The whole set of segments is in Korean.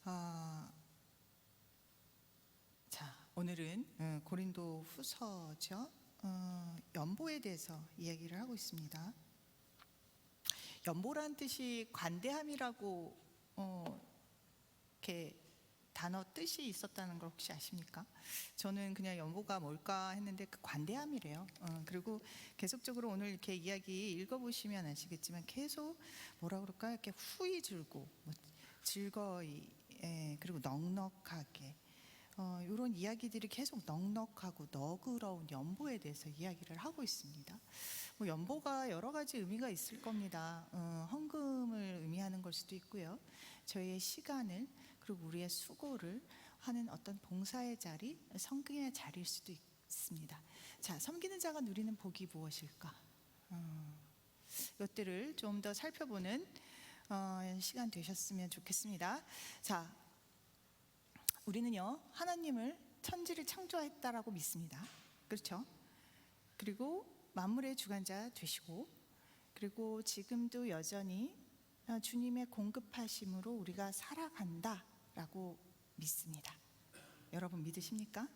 자, 오늘은 고린도 후서죠. 연보에 대해서 이야기를 하고 있습니다. 연보란 뜻이 관대함이라고 이렇게 단어 뜻이 있었다는 걸 혹시 아십니까? 저는 그냥 연보가 뭘까 했는데 그 관대함이래요. 그리고 계속적으로 오늘 이렇게 이야기 읽어보시면 아시겠지만 계속 뭐라 그럴까 이렇게 후이 줄고 즐거이 그리고 넉넉하게 이런 이야기들이 계속 넉넉하고 너그러운 연보에 대해서 이야기를 하고 있습니다. 연보가 여러 가지 의미가 있을 겁니다. 헌금을 의미하는 걸 수도 있고요. 저희의 시간을 그리고 우리의 수고를 하는 어떤 봉사의 자리, 섬김의 자리일 수도 있습니다. 자, 섬기는 자가 누리는 복이 무엇일까? 이것들을 좀 더 살펴보는 시간 되셨으면 좋겠습니다. 자, 우리는요 하나님을 천지를 창조했다라고 믿습니다. 그렇죠? 그리고 만물의 주관자 되시고, 그리고 지금도 여전히 주님의 공급하심으로 우리가 살아간다라고 믿습니다. 여러분 믿으십니까?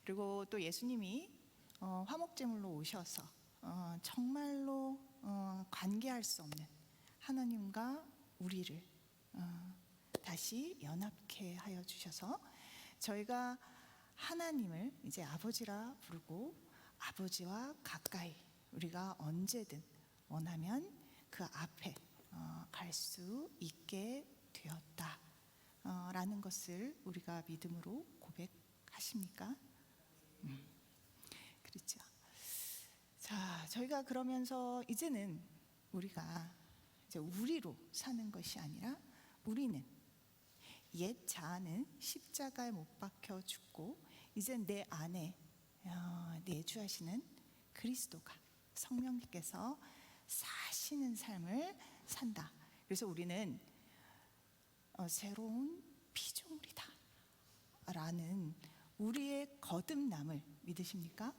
그리고 또 예수님이 화목제물로 오셔서 정말로 관계할 수 없는 하나님과 우리를 다시 연합케 하여 주셔서 저희가 하나님을 이제 아버지라 부르고 아버지와 가까이 우리가 언제든 원하면 그 앞에 갈 수 있게 되었다 라는 것을 우리가 믿음으로 고백하십니까? 그렇죠. 자, 저희가 그러면서 이제는 우리가 이제 우리로 사는 것이 아니라 우리는 옛 자아는 십자가에 못 박혀 죽고 이제 내 안에 내주하시는 그리스도가 성령께서 사시는 삶을 산다. 그래서 우리는 새로운 피조물이다 라는 우리의 거듭남을 믿으십니까?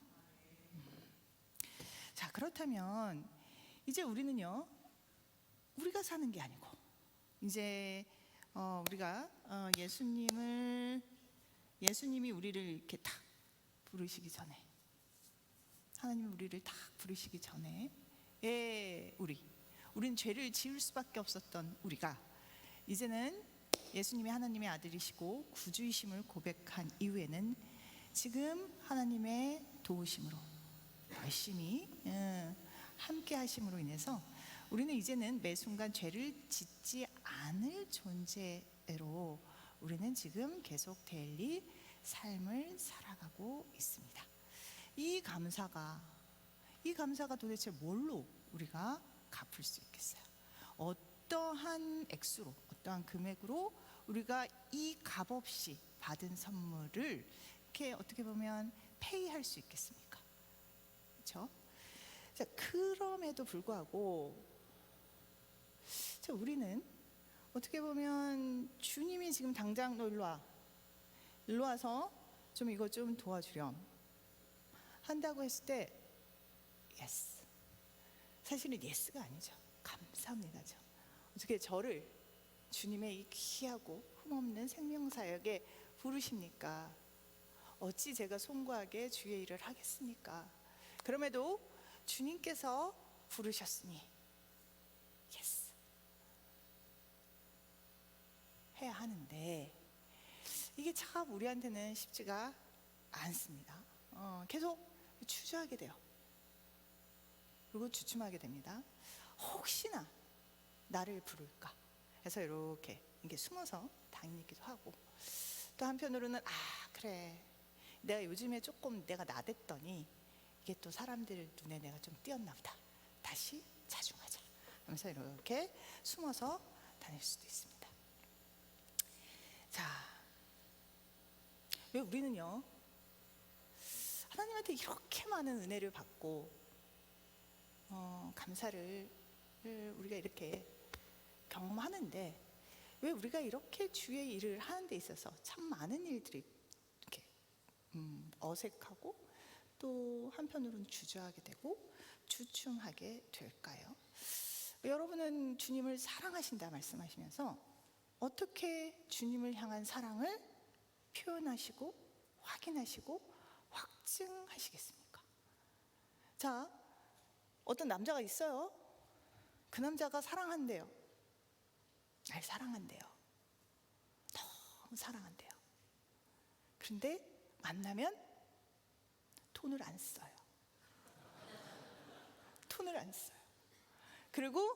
자, 그렇다면 이제 우리는요 우리가 사는 게 아니고 이제 우리가 예수님이 우리를 이렇게 딱 부르시기 전에, 하나님이 우리를 딱 부르시기 전에 우리는 죄를 지을 수밖에 없었던 우리가 이제는 예수님이 하나님의 아들이시고 구주이심을 고백한 이후에는 지금 하나님의 도우심으로 열심히 함께 하심으로 인해서 우리는 이제는 매 순간 죄를 짓지 않을 존재로 우리는 지금 계속 데일리 삶을 살아가고 있습니다. 이 감사가 도대체 뭘로 우리가 갚을 수 있겠어요? 어떠한 액수로, 어떠한 금액으로 우리가 이 값없이 받은 선물을 이렇게 어떻게 보면 페이할 수 있겠습니까? 그렇죠? 자, 그럼에도 불구하고 우리는 어떻게 보면 주님이 지금 당장 너 일로 와서 좀 이거 좀 도와주렴 한다고 했을 때 예스, 사실은 예스가 아니죠. 감사합니다죠. 어떻게 저를 주님의 이 귀하고 흠없는 생명사역에 부르십니까? 어찌 제가 송구하게 주의 일을 하겠습니까? 그럼에도 주님께서 부르셨으니 예스 해야 하는데 이게 참 우리한테는 쉽지가 않습니다. 계속 주저하게 돼요. 그리고 주춤하게 됩니다. 혹시나 나를 부를까 해서 이렇게 숨어서 다니기도 하고, 또 한편으로는 그래 내가 요즘에 조금 내가 나댔더니 이게 또 사람들 눈에 내가 좀 띄었나 보다, 다시 자중하자 하면서 이렇게 숨어서 다닐 수도 있습니다. 자, 왜 우리는요 하나님한테 이렇게 많은 은혜를 받고 감사를 우리가 이렇게 경험하는데 왜 우리가 이렇게 주의 일을 하는 데 있어서 참 많은 일들이 이렇게 어색하고 또 한편으로는 주저하게 되고 주춤하게 될까요? 여러분은 주님을 사랑하신다 말씀하시면서 어떻게 주님을 향한 사랑을 표현하시고 확인하시고 확증하시겠습니까? 자, 어떤 남자가 있어요. 그 남자가 사랑한대요. 날 사랑한대요. 너무 사랑한대요. 그런데 만나면 돈을 안 써요. 돈을 안 써요. 그리고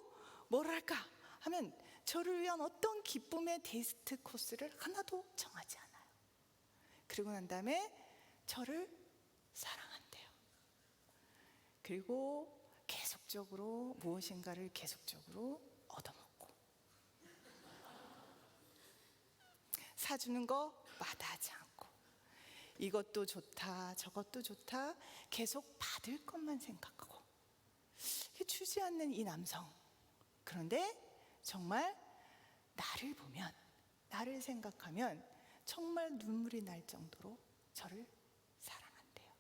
뭘 할까 하면 저를 위한 어떤 기쁨의 데이트 코스를 하나도 정하지 않아요. 그리고 난 다음에 저를 사랑한대요. 그리고 계속적으로 무엇인가를 계속적으로 얻어먹고 사주는 거 마다하지 않고 이것도 좋다 저것도 좋다 계속 받을 것만 생각하고 주지 않는 이 남성. 그런데 정말 나를 보면, 나를 생각하면 정말 눈물이 날 정도로 저를 사랑한대요.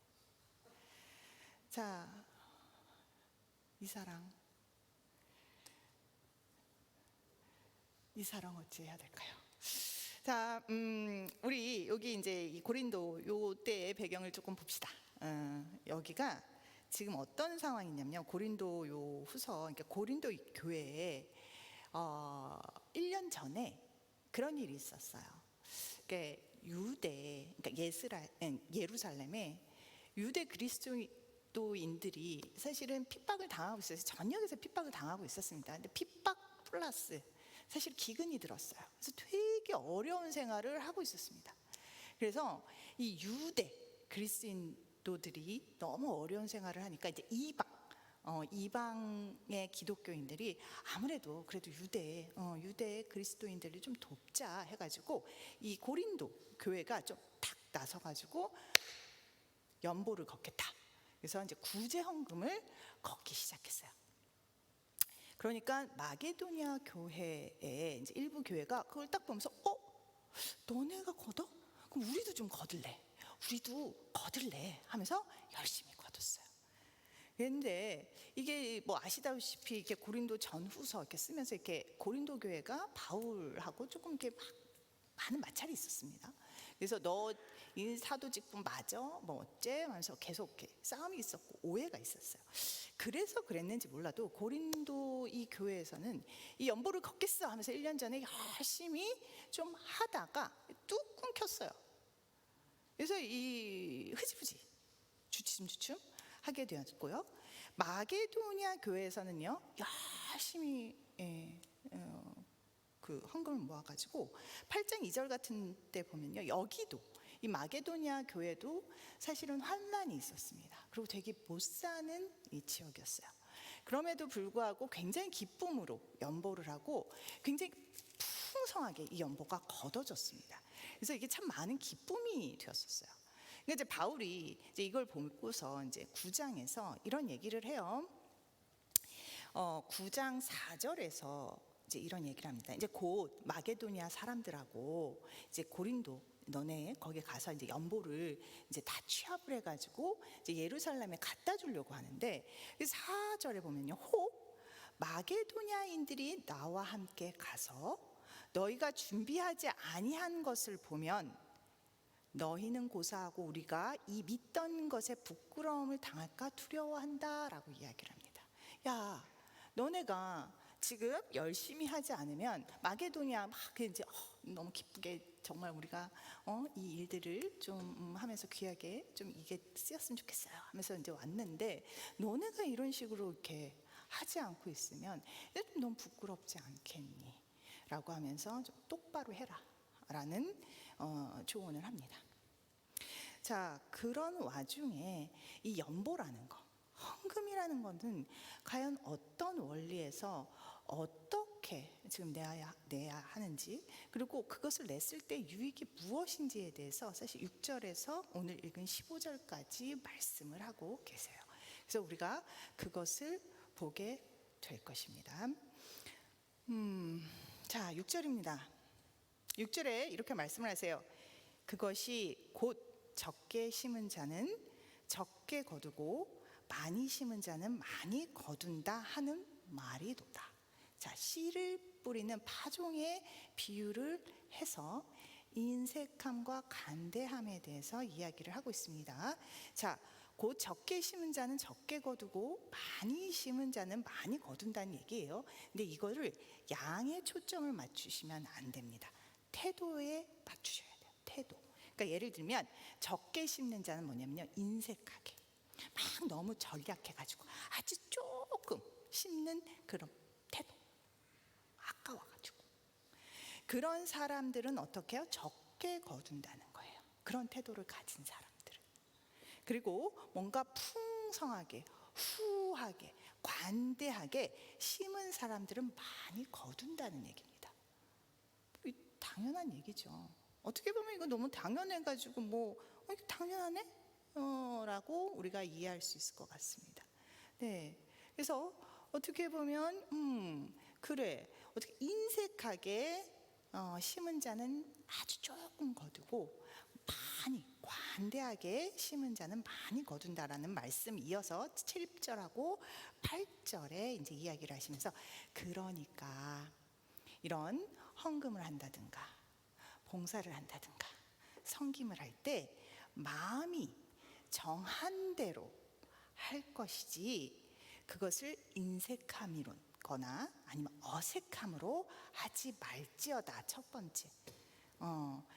자, 이 사랑 어찌 해야 될까요? 자, 우리 여기 이제 이 고린도 요 때의 배경을 조금 봅시다. 여기가 지금 어떤 상황이냐면요. 고린도 요 후서, 그러니까 고린도 교회에 1년 전에 그런 일이 있었어요. 그러니까 예루살렘에 유대 그리스도인들이 사실은 핍박을 당하고 있어요. 전역에서 핍박을 당하고 있었습니다. 근데 핍박 플러스 사실 기근이 들었어요. 그래서 되게 어려운 생활을 하고 있었습니다. 그래서 이 유대 그리스도인들이 너무 어려운 생활을 하니까 이제 이방의 기독교인들이 아무래도 그래도 유대 그리스도인들을 좀 돕자 해가지고 이 고린도 교회가 좀 탁 나서가지고 연보를 걷겠다. 그래서 이제 구제 헌금을 걷기 시작했어요. 그러니까 마게도니아 교회의 이제 일부 교회가 그걸 딱 보면서 너네가 걷어? 그럼 우리도 좀 걷을래. 우리도 걷을래 하면서 열심히 걷었어요. 그런데 이게 뭐 아시다시피 이렇게 고린도 전후서 이렇게 쓰면서 이렇게 고린도 교회가 바울하고 조금 이렇게 막 많은 마찰이 있었습니다. 그래서 너 이 사도 직분 맞아? 뭐 어째? 하면서 계속 이렇게 싸움이 있었고 오해가 있었어요. 그래서 그랬는지 몰라도 고린도 이 교회에서는 이 연보를 걷겠어 하면서 1년 전에 열심히 좀 하다가 뚝 끊겼어요. 그래서 이 흐지부지 주춤주춤 하게 되었고요. 마게도니아 교회에서는요 열심히 그 헌금을 모아가지고 8장 2절 같은 때 보면요, 여기도 이 마게도니아 교회도 사실은 환난이 있었습니다. 그리고 되게 못 사는 이 지역이었어요. 그럼에도 불구하고 굉장히 기쁨으로 연보를 하고 굉장히 풍성하게 이 연보가 거둬졌습니다. 그래서 이게 참 많은 기쁨이 되었었어요. 그러니까 이제 바울이 이제 이걸 보고서 이제 9장에서 이런 얘기를 해요. 9장 4절에서 이제 이런 얘기를 합니다. 이제 곧 마게도니아 사람들하고 이제 고린도 너네 거기 가서 이제 연보를 이제 다 취합을 해가지고 이제 예루살렘에 갖다 주려고 하는데 4절에 보면요, 혹 마게도니아인들이 나와 함께 가서 너희가 준비하지 아니한 것을 보면 너희는 고사하고 우리가 이 믿던 것에 부끄러움을 당할까 두려워한다라고 이야기를 합니다. 야, 너네가 지금 열심히 하지 않으면 마게도니아 막 이제 너무 기쁘게 정말 우리가 이 일들을 좀 하면서 귀하게 좀 이게 쓰였으면 좋겠어요 하면서 이제 왔는데 너네가 이런 식으로 이렇게 하지 않고 있으면 좀 너무 부끄럽지 않겠니? 라고 하면서 좀 똑바로 해라 라는 조언을 합니다. 자, 그런 와중에 이 연보라는 거, 헌금이라는 것은 과연 어떤 원리에서 어떻게 지금 내야 하는지, 그리고 그것을 냈을 때 유익이 무엇인지에 대해서 사실 6절에서 오늘 읽은 15절까지 말씀을 하고 계세요. 그래서 우리가 그것을 보게 될 것입니다. 자, 6절입니다. 6절에 이렇게 말씀을 하세요. 그것이 곧 적게 심은 자는 적게 거두고 많이 심은 자는 많이 거둔다 하는 말이도다. 자, 씨를 뿌리는 파종의 비유를 해서 인색함과 관대함에 대해서 이야기를 하고 있습니다. 자, 곧 적게 심은 자는 적게 거두고 많이 심은 자는 많이 거둔다는 얘기예요. 근데 이거를 양에 초점을 맞추시면 안 됩니다. 태도에 맞추셔야 돼요. 태도. 그러니까 예를 들면 적게 심는 자는 뭐냐면요, 인색하게 막 너무 전략해가지고 아주 조금 심는 그런 태도, 아까워가지고. 그런 사람들은 어떻게 해요? 적게 거둔다는 거예요. 그런 태도를 가진 사람들은. 그리고 뭔가 풍성하게, 후하게, 관대하게 심은 사람들은 많이 거둔다는 얘기입니다. 당연한 얘기죠. 어떻게 보면 이거 너무 당연해가지고 이거 당연하네? 라고 우리가 이해할 수 있을 것 같습니다. 네, 그래서 어떻게 보면 그래, 어떻게 인색하게 심은 자는 아주 조금 거두고 많이 관대하게 심은 자는 많이 거둔다라는 말씀 이어서 7절하고 8절에 이제 이야기를 하시면서, 그러니까 이런 헌금을 한다든가 봉사를 한다든가 섬김을 할 때 마음이 정한 대로 할 것이지, 그것을 인색함이거나 아니면 어색함으로 하지 말지어다. 첫 번째,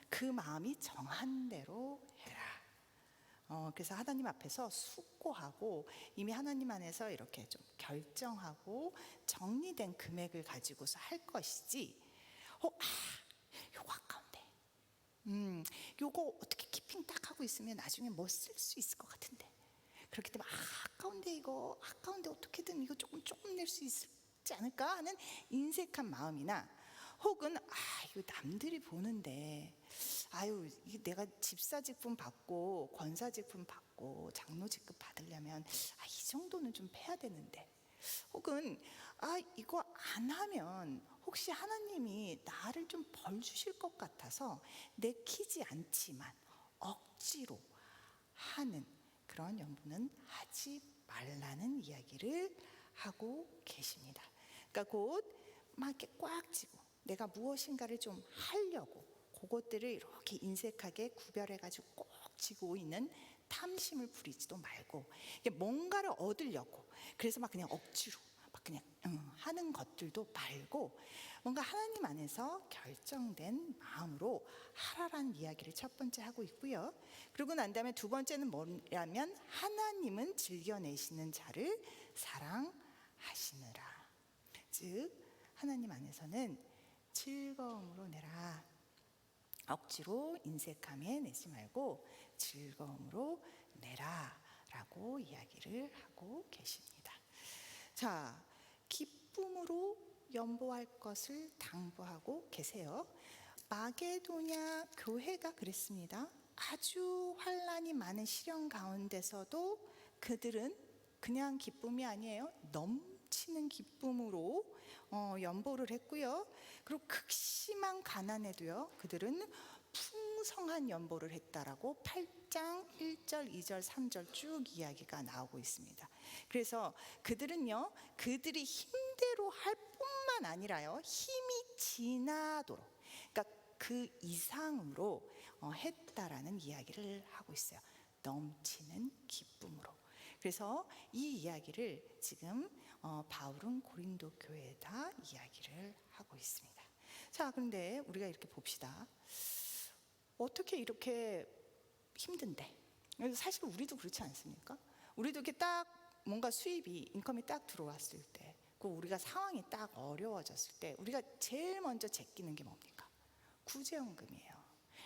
그 마음이 정한 대로 해라. 그래서 하나님 앞에서 숙고하고 이미 하나님 안에서 이렇게 좀 결정하고 정리된 금액을 가지고서 할 것이지, 요거 아까운데, 요거 어떻게 키핑 딱 하고 있으면 나중에 뭐 쓸 수 있을 것 같은데, 그렇기 때문에 아까운데 이거 아까운데 어떻게든 이거 조금 낼 수 있지 않을까 하는 인색한 마음이나, 혹은 이거 남들이 보는데 이게 내가 집사직분 받고 권사직분 받고 장로직급 받으려면 이 정도는 좀 해야 되는데, 혹은 이거 안 하면 혹시 하나님이 나를 좀 벌 주실 것 같아서 내키지 않지만 억지로 하는 그런 연보는 하지 말라는 이야기를 하고 계십니다. 그러니까 곧 막 이렇게 꽉 쥐고 내가 무엇인가를 좀 하려고 그것들을 이렇게 인색하게 구별해가지고 꼭 쥐고 있는 탐심을 부리지도 말고, 뭔가를 얻으려고 그래서 막 그냥 억지로 막 그냥 하는 것들도 말고, 뭔가 하나님 안에서 결정된 마음으로 하라라는 이야기를 첫 번째 하고 있고요. 그리고 난 다음에 두 번째는 뭐냐면, 하나님은 즐겨내시는 자를 사랑하시느라. 즉 하나님 안에서는 즐거움으로 내라. 억지로 인색함에 내지 말고 즐거움으로 내라 라고 이야기를 하고 계십니다. 자, 기쁨으로 연보할 것을 당부하고 계세요. 마게도냐 교회가 그랬습니다. 아주 환난이 많은 시련 가운데서도 그들은 그냥 기쁨이 아니에요. 넘치는 기쁨으로 연보를 했고요. 그리고 극심한 가난에도요, 그들은 풍성한 연보를 했다라고 8장 1절, 2절, 3절 쭉 이야기가 나오고 있습니다. 그래서 그들은요, 그들이 힘대로 할 뿐만 아니라요, 힘이 지나도록, 그러니까 그 이상으로 했다라는 이야기를 하고 있어요. 넘치는 기쁨으로. 그래서 이 이야기를 지금 바울은 고린도 교회에다 이야기를 하고 있습니다. 자, 그런데 우리가 이렇게 봅시다. 어떻게 이렇게 힘든데, 사실 우리도 그렇지 않습니까? 우리도 이렇게 딱 뭔가 수입이, 인컴이 딱 들어왔을 때, 그 우리가 상황이 딱 어려워졌을 때 우리가 제일 먼저 제끼는 게 뭡니까? 구제연금이에요.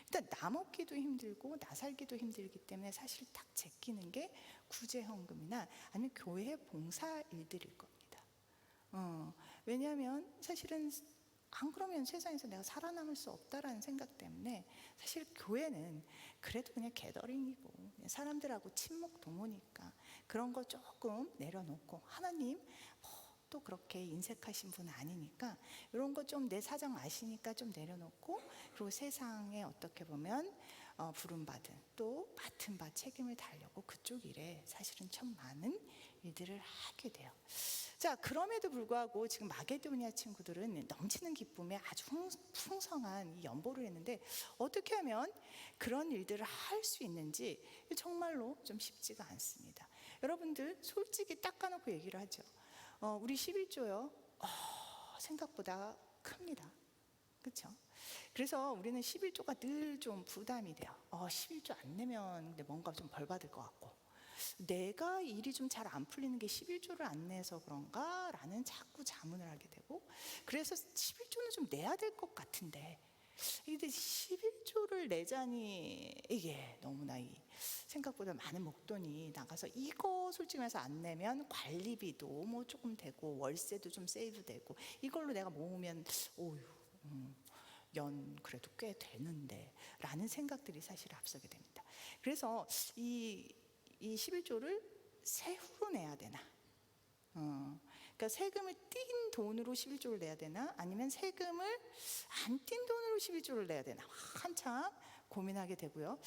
일단 나 먹기도 힘들고 나 살기도 힘들기 때문에 사실 딱 제끼는 게 구제연금이나 아니면 교회 봉사 일들일 겁니다. 왜냐하면 사실은 안 그러면 세상에서 내가 살아남을 수 없다라는 생각 때문에 사실 교회는 그래도 그냥 게더링이고 그냥 사람들하고 친목 도모니까 그런 거 조금 내려놓고, 하나님 또 그렇게 인색하신 분 아니니까 이런 거 좀 내 사정 아시니까 좀 내려놓고, 그리고 세상에 어떻게 보면 부름받은 또 맡은 바 책임을 다하려고 그쪽 일에 사실은 참 많은 일들을 하게 돼요. 자, 그럼에도 불구하고 지금 마게도니아 친구들은 넘치는 기쁨에 아주 풍성한 이 연보를 했는데 어떻게 하면 그런 일들을 할 수 있는지 정말로 좀 쉽지가 않습니다. 여러분들 솔직히 딱 까놓고 얘기를 하죠. 우리 11조요. 생각보다 큽니다. 그렇죠? 그래서 우리는 11조가 늘 좀 부담이 돼요. 11조 안 내면 근데 뭔가 좀 벌 받을 것 같고, 내가 일이 좀 잘 안 풀리는 게 11조를 안 내서 그런가? 라는 자꾸 자문을 하게 되고, 그래서 11조는 좀 내야 될 것 같은데, 근데 11조를 내자니 이게 너무나 생각보다 많은 목돈이 나가서, 이거 솔직히 말해서 안 내면 관리비도 뭐 조금 되고 월세도 좀 세이브 되고, 이걸로 내가 모으면 연 그래도 꽤 되는데 라는 생각들이 사실 앞서게 됩니다. 그래서 이 11조를 세후로 내야 되나, 그러니까 세금을 띈 돈으로 11조를 내야 되나, 아니면 세금을 안 띈 돈으로 11조를 내야 되나, 한참 고민하게 되고요.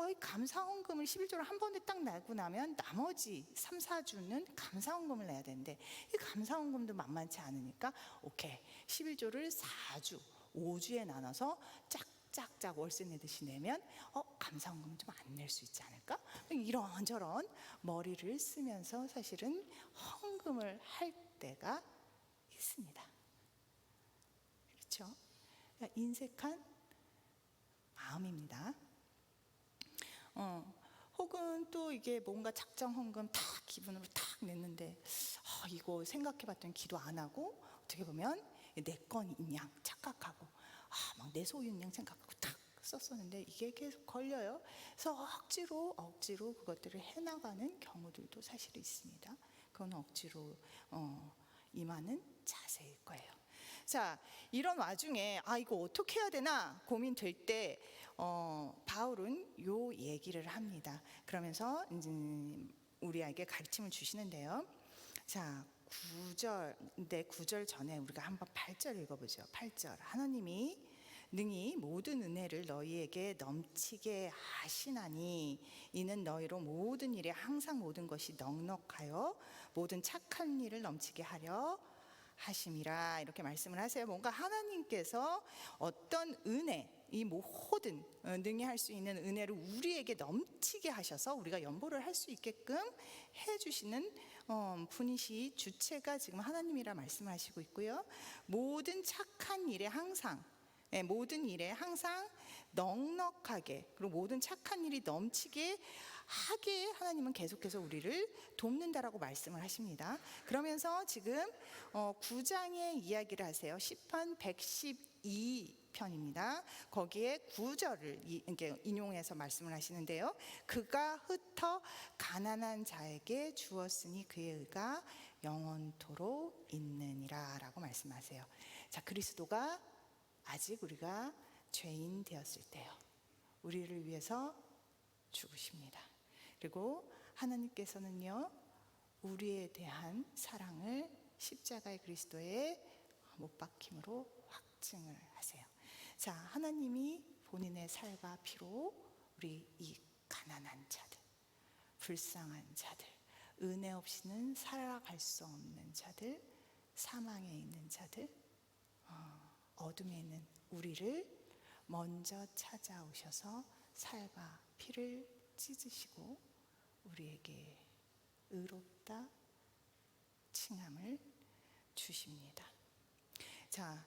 이 감사원금을 11조를 한 번에 딱 내고 나면 나머지 3, 4주는 감사원금을 내야 되는데, 이 감사원금도 만만치 않으니까 오케이, 11조를 4주 5주에 나눠서 짝짝짝 월세 내듯이 내면 감사원금 좀 안 낼 수 있지 않을까? 이런저런 머리를 쓰면서 사실은 헌금을 할 때가 있습니다. 그렇죠? 인색한 마음입니다. 혹은 또 이게 뭔가 작정 헌금 딱 기분으로 딱 냈는데, 이거 생각해봤더니 기도 안 하고, 어떻게 보면 내 건인 양 착각하고, 막 내 소유인 양 생각하고 딱 썼었는데 이게 계속 걸려요. 그래서 억지로 그것들을 해나가는 경우들도 사실 있습니다. 그건 억지로 임하는 자세일 거예요. 자, 이런 와중에 이거 어떻게 해야 되나 고민될 때 바울은 요 얘기를 합니다. 그러면서 이제 우리에게 가르침을 주시는데요. 자, 9절 전에 우리가 한번 8절 읽어보죠. 8절. 하나님이 능히 모든 은혜를 너희에게 넘치게 하시나니 이는 너희로 모든 일에 항상 모든 것이 넉넉하여 모든 착한 일을 넘치게 하려 하심이라, 이렇게 말씀을 하세요. 뭔가 하나님께서 어떤 은혜, 이 모든 능히 할 수 있는 은혜를 우리에게 넘치게 하셔서 우리가 연보를 할 수 있게끔 해주시는 분이시, 주체가 지금 하나님이라 말씀하시고 있고요. 모든 착한 일에 항상, 모든 일에 항상 넉넉하게, 그리고 모든 착한 일이 넘치게 하게 하나님은 계속해서 우리를 돕는다라고 말씀을 하십니다. 그러면서 지금 9장의 이야기를 하세요. 시편 112편입니다. 거기에 9절을 이렇게 인용해서 말씀을 하시는데요. 그가 흩어 가난한 자에게 주었으니 그의 의가 영원토록 있느니라 라고 말씀하세요. 자, 그리스도가 아직 우리가 죄인 되었을 때요, 우리를 위해서 죽으십니다. 그리고 하나님께서는요, 우리에 대한 사랑을 십자가의 그리스도의 못 박힘으로 확증을 하세요. 자, 하나님이 본인의 살과 피로 우리 이 가난한 자들, 불쌍한 자들, 은혜 없이는 살아갈 수 없는 자들, 사망에 있는 자들, 어둠에 있는 우리를 먼저 찾아오셔서 살과 피를 찢으시고 우리에게 의롭다 칭함을 주십니다. 자,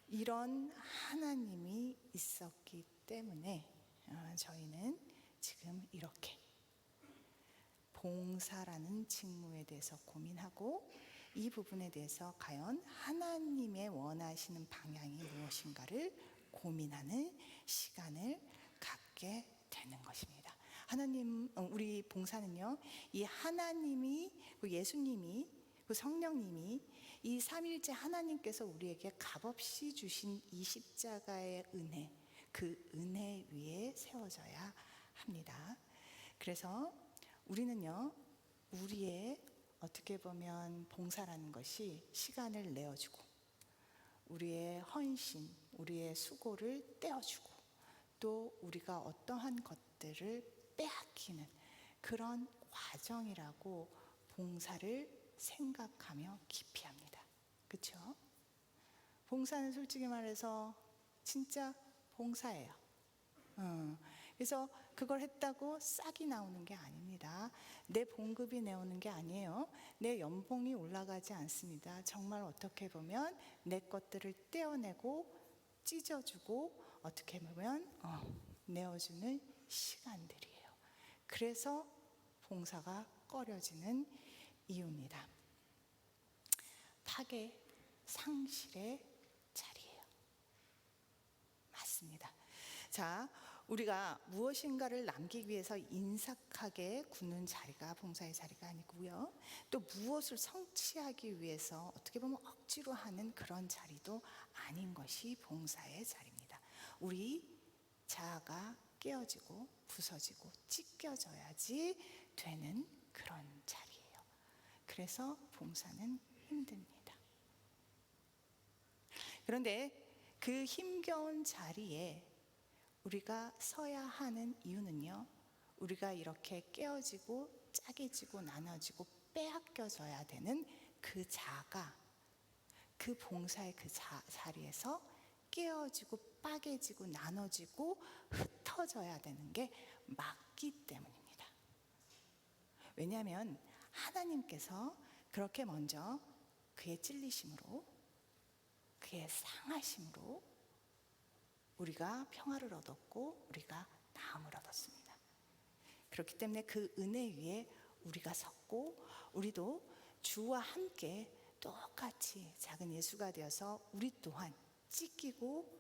이런 하나님이 있었기 때문에 저희는 지금 이렇게 봉사라는 직무에 대해서 고민하고, 이 부분에 대해서 과연 하나님의 원하시는 방향이 무엇인가를 고민하는 시간을 갖게 되는 것입니다. 하나님, 우리 봉사는요, 이 하나님이, 예수님이, 성령님이, 이 삼일째 하나님께서 우리에게 값없이 주신 이 십자가의 은혜, 그 은혜 위에 세워져야 합니다. 그래서 우리는요, 우리의 어떻게 보면 봉사라는 것이 시간을 내어주고, 우리의 헌신, 우리의 수고를 떼어주고, 또 우리가 어떠한 것들을 빼앗기는 그런 과정이라고 봉사를 생각하며 깊이 합니다. 그렇죠? 봉사는 솔직히 말해서 진짜 봉사예요. 그래서 그걸 했다고 싹이 나오는 게 아닙니다. 내 봉급이 나오는 게 아니에요. 내 연봉이 올라가지 않습니다. 정말 어떻게 보면 내 것들을 떼어내고 찢어주고 어떻게 보면 내어주는 시간들이에요. 그래서 봉사가 꺼려지는 이유입니다. 파괴, 상실의 자리예요. 맞습니다. 자, 우리가 무엇인가를 남기기 위해서 인색하게 굳는 자리가 봉사의 자리가 아니고요. 또 무엇을 성취하기 위해서 어떻게 보면 억지로 하는 그런 자리도 아닌 것이 봉사의 자리입니다. 우리 자아가 깨어지고 부서지고 찢겨져야지 되는 그런 자리예요. 그래서 봉사는 힘듭니다. 그런데 그 힘겨운 자리에 우리가 서야 하는 이유는요, 우리가 이렇게 깨어지고 짜게지고 나눠지고 빼앗겨져야 되는 그 자가 그 봉사의 그 자리에서 깨어지고 빠개지고 나눠지고 흩어져야 되는 게 맞기 때문입니다. 왜냐하면 하나님께서 그렇게 먼저 그의 찔리심으로 그의 상하심으로 우리가 평화를 얻었고 우리가 나음을 얻었습니다. 그렇기 때문에 그 은혜 위에 우리가 섰고 우리도 주와 함께 똑같이 작은 예수가 되어서 우리 또한 찢기고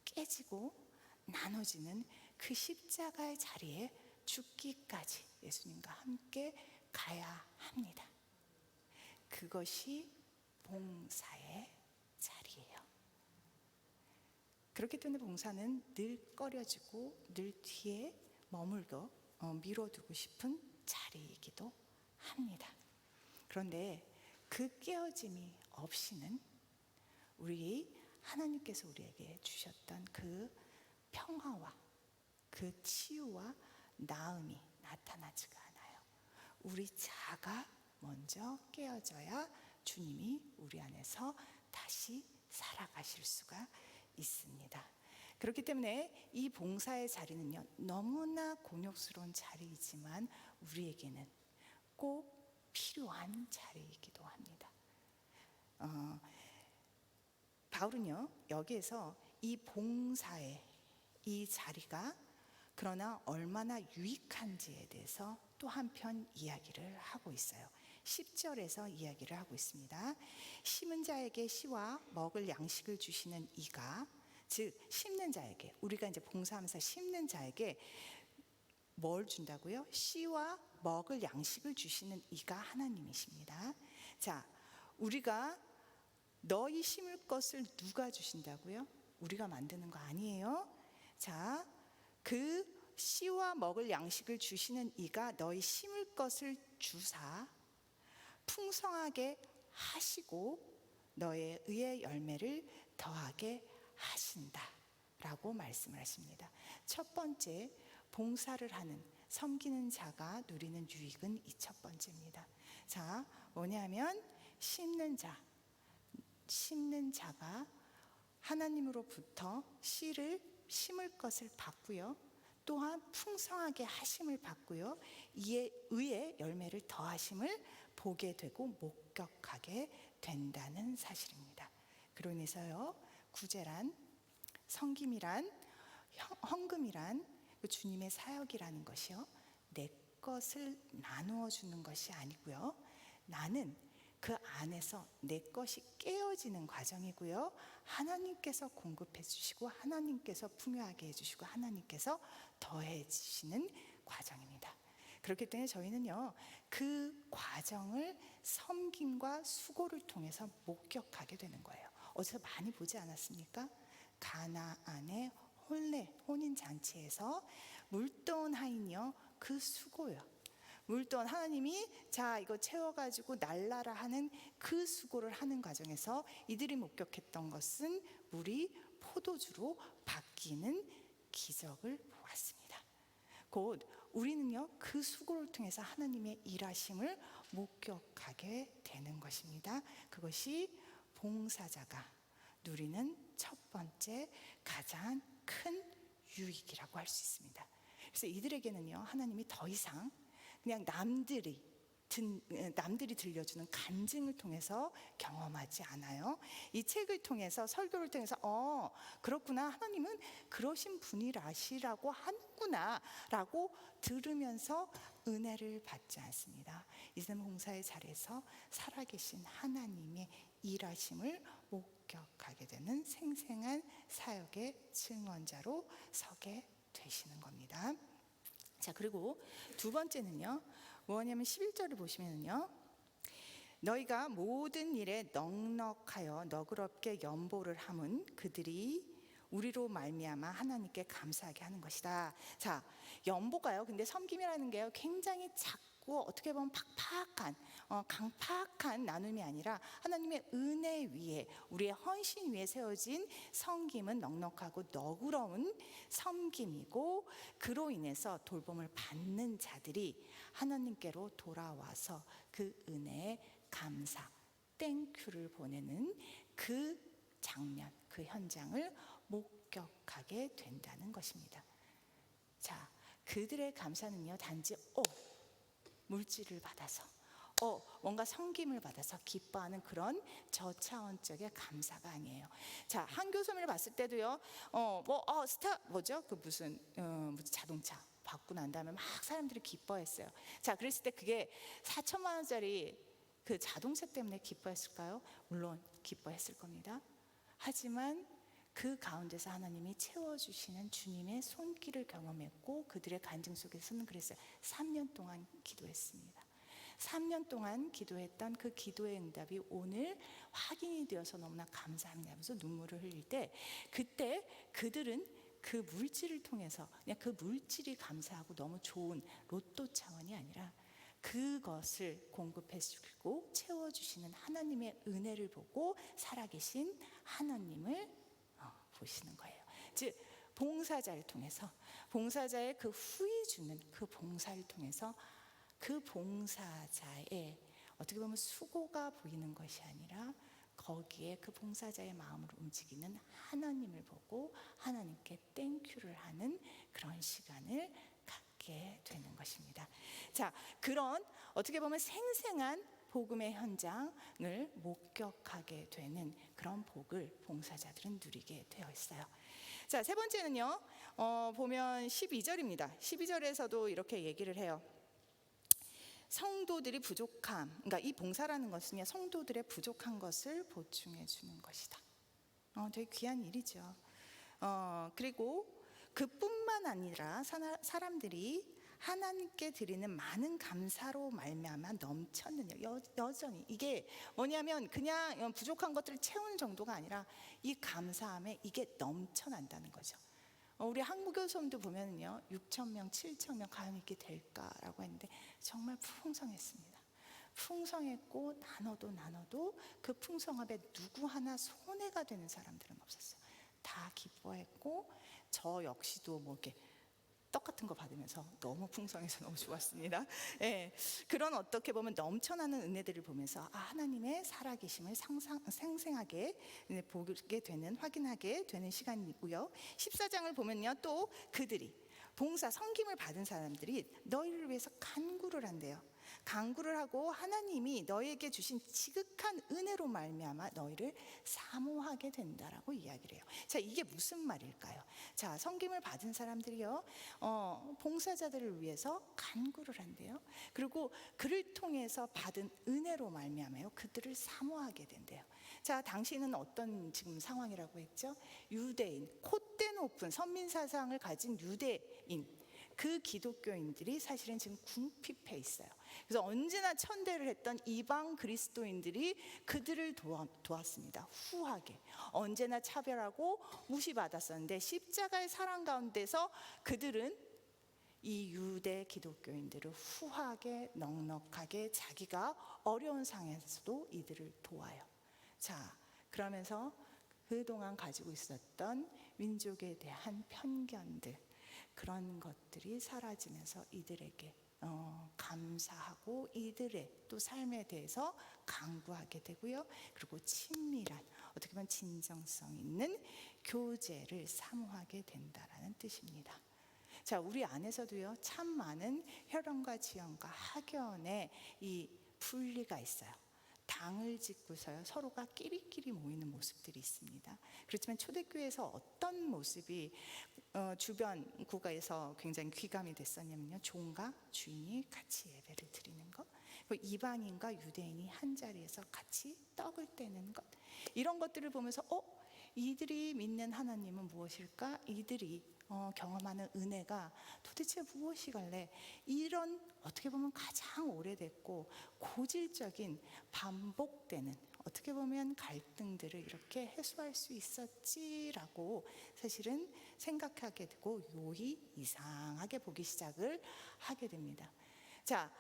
깨지고 나눠지는 그 십자가의 자리에 죽기까지 예수님과 함께 가야 합니다. 그것이 봉사의 자리예요. 그렇기 때문에 봉사는 늘 꺼려지고 늘 뒤에 머물고 미뤄두고 싶은 자리이기도 합니다. 그런데 그 깨어짐이 없이는 우리 하나님께서 우리에게 주셨던 그 평화와 그 치유와 나음이 나타나지가 않아요. 우리 자가 먼저 깨어져야 주님이 우리 안에서 다시 살아가실 수가 있습니다. 그렇기 때문에 이 봉사의 자리는요, 너무나 곤욕스러운 자리이지만 우리에게는 꼭 필요한 자리이기도 합니다. 바울은요, 여기에서 이 봉사의 이 자리가 그러나 얼마나 유익한지에 대해서 또 한편 이야기를 하고 있어요. 10절에서 이야기를 하고 있습니다. 심은 자에게 씨와 먹을 양식을 주시는 이가, 즉 심는 자에게, 우리가 이제 봉사하면서 심는 자에게 뭘 준다고요? 씨와 먹을 양식을 주시는 이가 하나님이십니다. 자, 우리가 너희 심을 것을 누가 주신다고요? 우리가 만드는 거 아니에요. 자, 그 씨와 먹을 양식을 주시는 이가 너희 심을 것을 주사 풍성하게 하시고 너의 의의 열매를 더하게 하신다 라고 말씀을 하십니다. 첫 번째, 봉사를 하는 섬기는 자가 누리는 유익은 이 첫 번째입니다. 자, 뭐냐면 심는 자가 하나님으로부터 씨를 심을 것을 받고요, 또한 풍성하게 하심을 받고요, 이에 의의 열매를 더하심을 보게 되고 목격하게 된다는 사실입니다. 그로 인해서요, 구제란, 섬김이란, 헌금이란 주님의 사역이라는 것이요, 내 것을 나누어 주는 것이 아니고요, 나는 그 안에서 내 것이 깨어지는 과정이고요, 하나님께서 공급해 주시고 하나님께서 풍요하게 해주시고 하나님께서 더해 주시는 과정입니다. 그렇기 때문에 저희는요, 그 과정을 섬김과 수고를 통해서 목격하게 되는 거예요. 어디서 많이 보지 않았습니까? 가나안의 혼인잔치에서 물떠온 하인이요, 그 수고요, 물떠온 하나님이 자 이거 채워가지고 날라라 하는 그 수고를 하는 과정에서 이들이 목격했던 것은 물이 포도주로 바뀌는 기적을 보았습니다. 곧 우리는요 그 수고를 통해서 하나님의 일하심을 목격하게 되는 것입니다. 그것이 봉사자가 누리는 첫 번째 가장 큰 유익이라고 할 수 있습니다. 그래서 이들에게는요 하나님이 더 이상 그냥 남들이 들려주는 간증을 통해서 경험하지 않아요. 이 책을 통해서, 설교를 통해서 그렇구나, 하나님은 그러신 분이라시라고 하는구나 라고 들으면서 은혜를 받지 않습니다. 이제는 봉사의 자리에서 살아계신 하나님의 일하심을 목격하게 되는 생생한 사역의 증언자로 서게 되시는 겁니다. 자, 그리고 두 번째는요 뭐냐면 11절을 보시면요, 너희가 모든 일에 넉넉하여 너그럽게 연보를 함은 그들이 우리로 말미암아 하나님께 감사하게 하는 것이다. 자, 연보가요 근데 섬김이라는 게요 굉장히 작고 어떻게 보면 팍팍한 강팍한 나눔이 아니라 하나님의 은혜 위에, 우리의 헌신 위에 세워진 섬김은 넉넉하고 너그러운 섬김이고, 그로 인해서 돌봄을 받는 자들이 하나님께로 돌아와서 그 은혜에 감사, 땡큐를 보내는 그 장면, 그 현장을 목격하게 된다는 것입니다. 자, 그들의 감사는요 단지 물질을 받아서 뭔가 섬김을 받아서 기뻐하는 그런 저차원적의 감사가 아니에요. 자, 한교섭을 봤을 때도요 무슨 자동차 받고 난 다음에 막 사람들이 기뻐했어요. 자, 그랬을 때 그게 4천만 원짜리 그 자동차 때문에 기뻐했을까요? 물론 기뻐했을 겁니다. 하지만 그 가운데서 하나님이 채워주시는 주님의 손길을 경험했고, 그들의 간증 속에서는 그랬어요. 3년 동안 기도했습니다. 3년 동안 기도했던 그 기도의 응답이 오늘 확인이 되어서 너무나 감사합니다 하면서 눈물을 흘릴 때, 그때 그들은 그 물질을 통해서 그냥 그 물질이 감사하고 너무 좋은 로또 차원이 아니라 그것을 공급해 주시고 채워주시는 하나님의 은혜를 보고 살아계신 하나님을 보시는 거예요. 즉 봉사자를 통해서, 봉사자의 그 후이 주는 그 봉사를 통해서 그 봉사자의 어떻게 보면 수고가 보이는 것이 아니라 거기에 그 봉사자의 마음으로 움직이는 하나님을 보고 하나님께 땡큐를 하는 그런 시간을 갖게 되는 것입니다. 자, 그런 어떻게 보면 생생한 복음의 현장을 목격하게 되는 그런 복을 봉사자들은 누리게 되어 있어요. 자, 세 번째는요 보면 12절입니다. 12절에서도 이렇게 얘기를 해요. 성도들이 부족함, 그러니까 이 봉사라는 것은요 성도들의 부족한 것을 보충해 주는 것이다. 되게 귀한 일이죠. 그리고 그뿐만 아니라 사람들이 하나님께 드리는 많은 감사로 말미암아 넘쳤는 여전히 이게 뭐냐면 그냥 부족한 것들을 채우는 정도가 아니라 이 감사함에 이게 넘쳐난다는 거죠. 우리 한국교성도 보면요 6,000명, 7,000명 과연 이렇게 될까라고 했는데 정말 풍성했습니다. 풍성했고 나눠도 그 풍성함에 누구 하나 손해가 되는 사람들은 없었어요. 다 기뻐했고 저 역시도 뭐 이렇게 떡 같은 거 받으면서 너무 풍성해서 너무 좋았습니다. 예, 그런 어떻게 보면 넘쳐나는 은혜들을 보면서 하나님의 살아계심을 생생하게 보게 되는, 확인하게 되는 시간이고요. 14장을 보면요 또 그들이 봉사, 섬김을 받은 사람들이 너희를 위해서 간구를 한대요. 간구를 하고 하나님이 너에게 주신 지극한 은혜로 말미암아 너희를 사모하게 된다라고 이야기를 해요. 자, 이게 무슨 말일까요? 자, 섬김을 받은 사람들이요 봉사자들을 위해서 간구를 한대요. 그리고 그를 통해서 받은 은혜로 말미암아요 그들을 사모하게 된대요. 자, 당시는 어떤 지금 상황이라고 했죠? 유대인, 콧대 높은 선민 사상을 가진 유대인, 그 기독교인들이 사실은 지금 궁핍해 있어요. 그래서 언제나 천대를 했던 이방 그리스도인들이 그들을 도왔습니다. 후하게 언제나 차별하고 무시받았었는데 십자가의 사랑 가운데서 그들은 이 유대 기독교인들을 후하게 넉넉하게 자기가 어려운 상황에서도 이들을 도와요. 자, 그러면서 그동안 가지고 있었던 민족에 대한 편견들, 그런 것들이 사라지면서 이들에게 감사하고 이들의 또 삶에 대해서 간구하게 되고요. 그리고 친밀한, 어떻게 보면 진정성 있는 교제를 사모하게 된다라는 뜻입니다. 자, 우리 안에서도요, 참 많은 혈연과 지연과 학연의 이 분리가 있어요. 당을 짓고서요, 서로가 끼리끼리 모이는 모습들이 있습니다. 그렇지만 초대교회에서 어떤 모습이 주변 국가에서 굉장히 귀감이 됐었냐면요, 종과 주인이 같이 예배를 드리는 것, 이방인과 유대인이 한 자리에서 같이 떡을 떼는 것, 이런 것들을 보면서 이들이 믿는 하나님은 무엇일까? 이들이 경험하는 은혜가 도대체 무엇이길래 이런, 어떻게 보면 가장 오래됐고 고질적인 반복되는, 어떻게 보면 갈등들을 이렇게 해소할 수 있었지라고 사실은 생각하게 되고 요히 이상하게 보기 시작을 하게 됩니다. 자,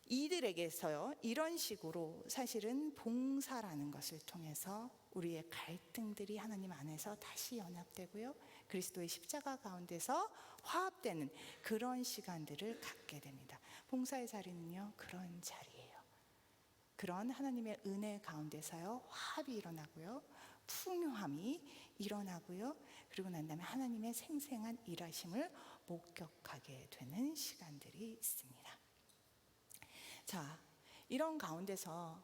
이들에게서요, 이런 식으로 사실은 봉사라는 것을 통해서 우리의 갈등들이 하나님 안에서 다시 연합되고요, 그리스도의 십자가 가운데서 화합되는 그런 시간들을 갖게 됩니다. 봉사의 자리는요, 그런 자리예요. 그런 하나님의 은혜 가운데서요, 화합이 일어나고요, 풍요함이 일어나고요, 그리고 난 다음에 하나님의 생생한 일하심을 목격하게 되는 시간들이 있습니다. 자, 이런 가운데서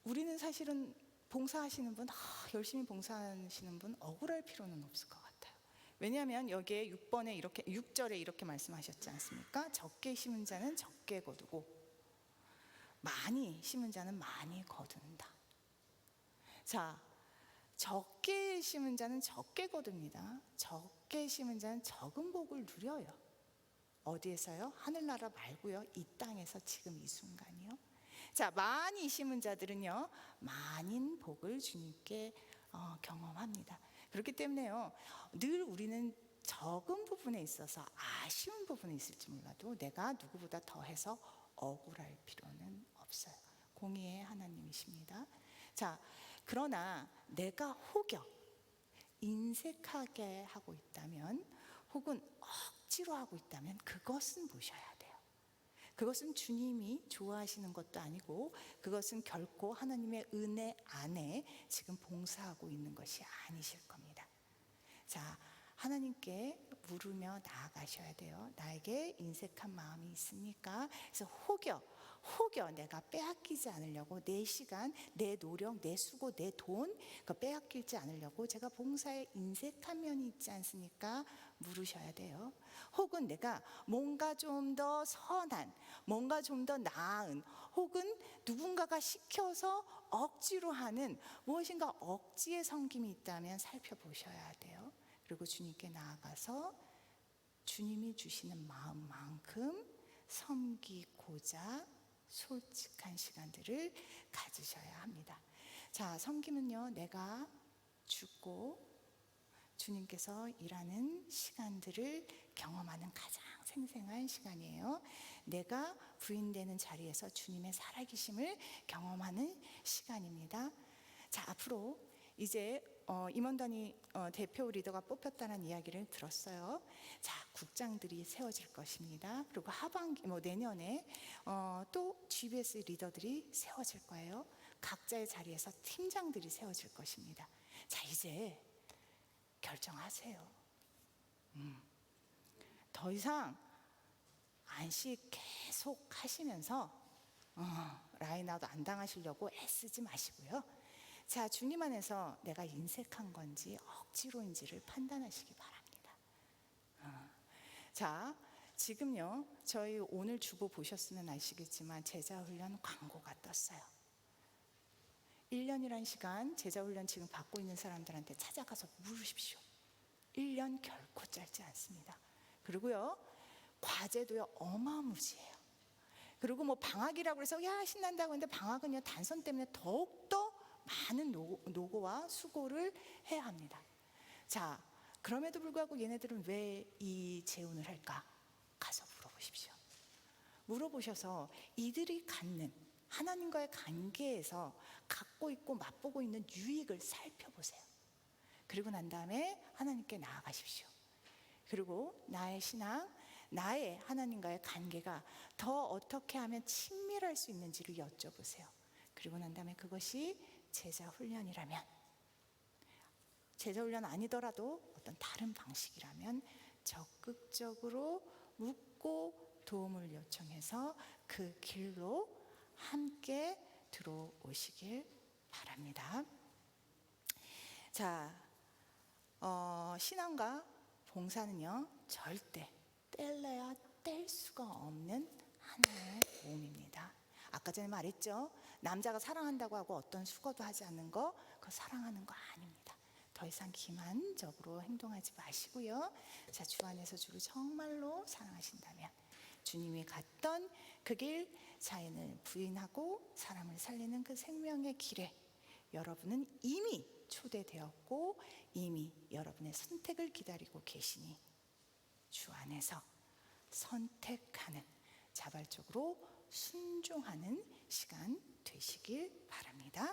우리는 사실은 봉사하시는 분, 열심히 봉사하시는 분 억울할 필요는 없을 것 같아요. 왜냐하면 여기에 6번에 이렇게, 6절에 이렇게 말씀하셨지 않습니까? 적게 심은 자는 적게 거두고 많이 심은 자는 많이 거둔다. 자, 적게 심은 자는 적게 거둡니다. 적게 심은 자는 적은 복을 누려요. 어디에서요? 하늘나라 말고요, 이 땅에서 지금 이 순간이요. 자, 많이 심은 자들은요, 많은 복을 주님께 경험합니다. 그렇기 때문에요, 늘 우리는 적은 부분에 있어서 아쉬운 부분이 있을지 몰라도 내가 누구보다 더해서 억울할 필요는 없어요. 공의의 하나님이십니다. 자, 그러나 내가 혹여 인색하게 하고 있다면, 혹은 억지로 하고 있다면 그것은 보셔야 돼요. 그것은 주님이 좋아하시는 것도 아니고, 그것은 결코 하나님의 은혜 안에 지금 봉사하고 있는 것이 아니실 겁니다. 자, 하나님께 물으며 나아가셔야 돼요. 나에게 인색한 마음이 있습니까? 그래서 혹여 내가 빼앗기지 않으려고, 내 시간, 내 노력, 내 수고, 내 돈, 그 빼앗기지 않으려고 제가 봉사에 인색한 면이 있지 않습니까? 물으셔야 돼요. 혹은 내가 뭔가 좀 더 선한, 뭔가 좀 더 나은, 혹은 누군가가 시켜서 억지로 하는 무엇인가 억지의 섬김이 있다면 살펴보셔야 돼요. 그리고 주님께 나아가서 주님이 주시는 마음만큼 섬기고자 솔직한 시간들을 가지셔야 합니다. 자, 섬김은요, 내가 죽고 주님께서 일하는 시간들을 경험하는 가장 생생한 시간이에요. 내가 부인되는 자리에서 주님의 살아계심을 경험하는 시간입니다. 자, 앞으로 이제 임원단위 대표 리더가 뽑혔다는 이야기를 들었어요. 자, 국장들이 세워질 것입니다. 그리고 하반기 내년에 또 GBS 리더들이 세워질 거예요. 각자의 자리에서 팀장들이 세워질 것입니다. 자, 이제 결정하세요. 더 이상 안식 계속 하시면서 라인아웃 안 당하시려고 애쓰지 마시고요. 자, 주님 안에서 내가 인색한 건지 억지로인지를 판단하시기 바랍니다. 자, 지금요, 저희 오늘 주보 보셨으면 아시겠지만 제자훈련 광고가 떴어요. 1년이란 시간 제자훈련 지금 받고 있는 사람들한테 찾아가서 물으십시오. 1년 결코 짧지 않습니다. 그리고요, 과제도요, 어마무지해요. 그리고 방학이라고 해서 야 신난다고 했는데, 방학은요, 단선 때문에 더욱더 많은 노고와 수고를 해야 합니다. 자, 그럼에도 불구하고 얘네들은 왜 이 재혼을 할까? 가서 물어보십시오. 물어보셔서 이들이 갖는 하나님과의 관계에서 갖고 있고 맛보고 있는 유익을 살펴보세요. 그리고 난 다음에 하나님께 나아가십시오. 그리고 나의 신앙, 나의 하나님과의 관계가 더 어떻게 하면 친밀할 수 있는지를 여쭤보세요. 그리고 난 다음에 그것이 제자 훈련이라면, 제자 훈련 아니더라도 어떤 다른 방식이라면 적극적으로 묻고 도움을 요청해서 그 길로 함께 들어오시길 바랍니다. 자, 신앙과 봉사는요, 절대 뗄래야 뗄 수가 없는 하나의 모임입니다. 아까 전에 말했죠. 남자가 사랑한다고 하고 어떤 수고도 하지 않는 거, 그거 사랑하는 거 아닙니다. 더 이상 기만적으로 행동하지 마시고요. 자, 주 안에서 주를 정말로 사랑하신다면 주님이 갔던 그 길, 자연을 부인하고 사람을 살리는 그 생명의 길에 여러분은 이미 초대되었고 이미 여러분의 선택을 기다리고 계시니 주 안에서 선택하는, 자발적으로 순종하는 시간 되시길 바랍니다.